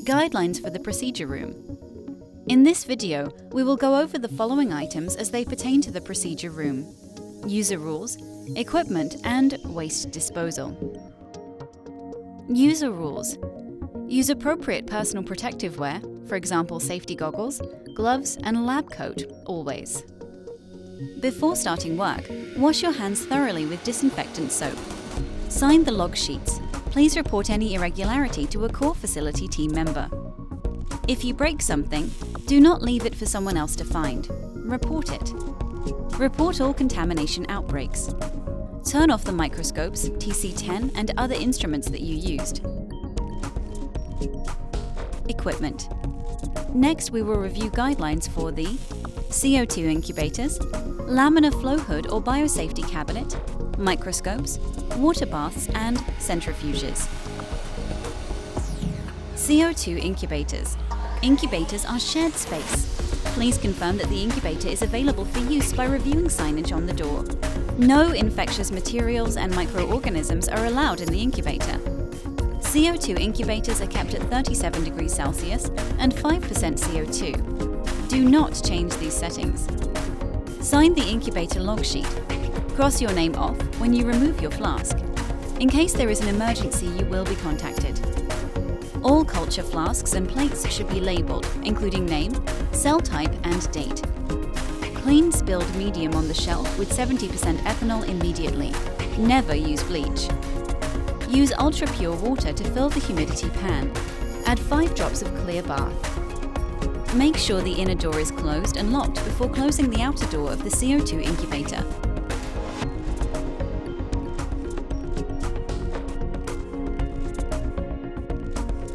Guidelines for the procedure room. In this video, we will go over the following items as they pertain to the procedure room: user rules, equipment, and waste disposal. User rules. Use appropriate personal protective wear, for example safety goggles, gloves, and a lab coat, always. Before starting work, wash your hands thoroughly with disinfectant soap. Sign the log sheets. Please report any irregularity to a core facility team member. If you break something, do not leave it for someone else to find. Report it. Report all contamination outbreaks. Turn off the microscopes, TC10, and other instruments that you used. Equipment. Next, we will review guidelines for the CO2 incubators, laminar flow hood or biosafety cabinet, microscopes, water baths, and centrifuges. CO2 incubators. Incubators are shared space. Please confirm that the incubator is available for use by reviewing signage on the door. No infectious materials and microorganisms are allowed in the incubator. CO2 incubators are kept at 37 degrees Celsius and 5% CO2. Do not change these settings. Sign the incubator log sheet. Cross your name off when you remove your flask. In case there is an emergency, you will be contacted. All culture flasks and plates should be labeled, including name, cell type, and date. Clean spilled medium on the shelf with 70% ethanol immediately. Never use bleach. Use ultra-pure water to fill the humidity pan. Add 5 drops of clear bath. Make sure the inner door is closed and locked before closing the outer door of the CO2 incubator.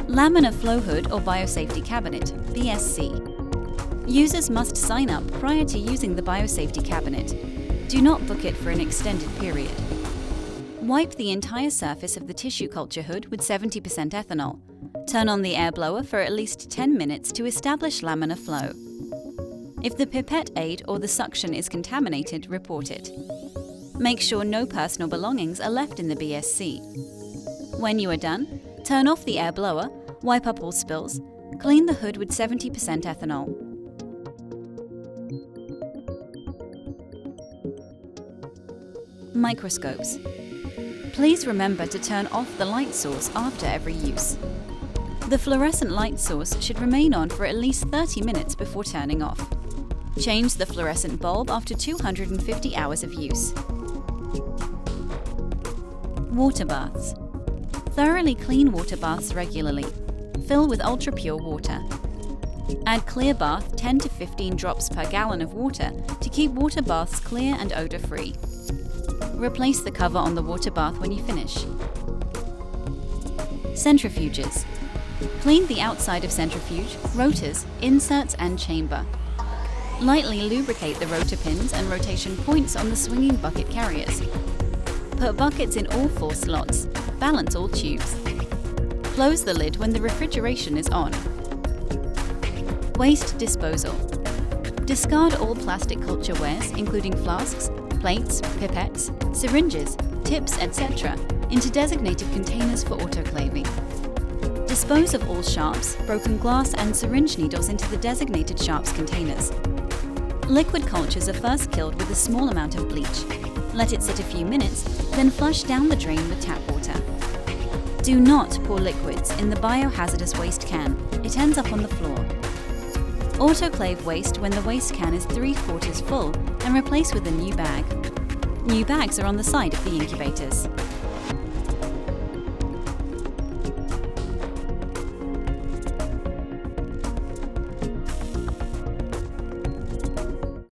Laminar flow hood or biosafety cabinet, BSC. Users must sign up prior to using the biosafety cabinet. Do not book it for an extended period. Wipe the entire surface of the tissue culture hood with 70% ethanol. Turn on the air blower for at least 10 minutes to establish laminar flow. If the pipette aid or the suction is contaminated, report it. Make sure no personal belongings are left in the BSC. When you are done, turn off the air blower, wipe up all spills, clean the hood with 70% ethanol. Microscopes. Please remember to turn off the light source after every use. The fluorescent light source should remain on for at least 30 minutes before turning off. Change the fluorescent bulb after 250 hours of use. Water baths. Thoroughly clean water baths regularly. Fill with ultra-pure water. Add clear bath 10 to 15 drops per gallon of water to keep water baths clear and odor-free. Replace the cover on the water bath when you finish. Centrifuges. Clean the outside of centrifuge, rotors, inserts, and chamber. Lightly lubricate the rotor pins and rotation points on the swinging bucket carriers. Put buckets in all 4 slots. Balance all tubes. Close the lid when the refrigeration is on. Waste disposal. Discard all plastic culture wares, including flasks, plates, pipettes, syringes, tips, etc., into designated containers for autoclaving. Dispose of all sharps, broken glass, and syringe needles into the designated sharps containers. Liquid cultures are first killed with a small amount of bleach. Let it sit a few minutes, then flush down the drain with tap water. Do not pour liquids in the biohazardous waste can. It ends up on the floor. Autoclave waste when the waste can is 3/4 full and replace with a new bag. New bags are on the side of the incubators.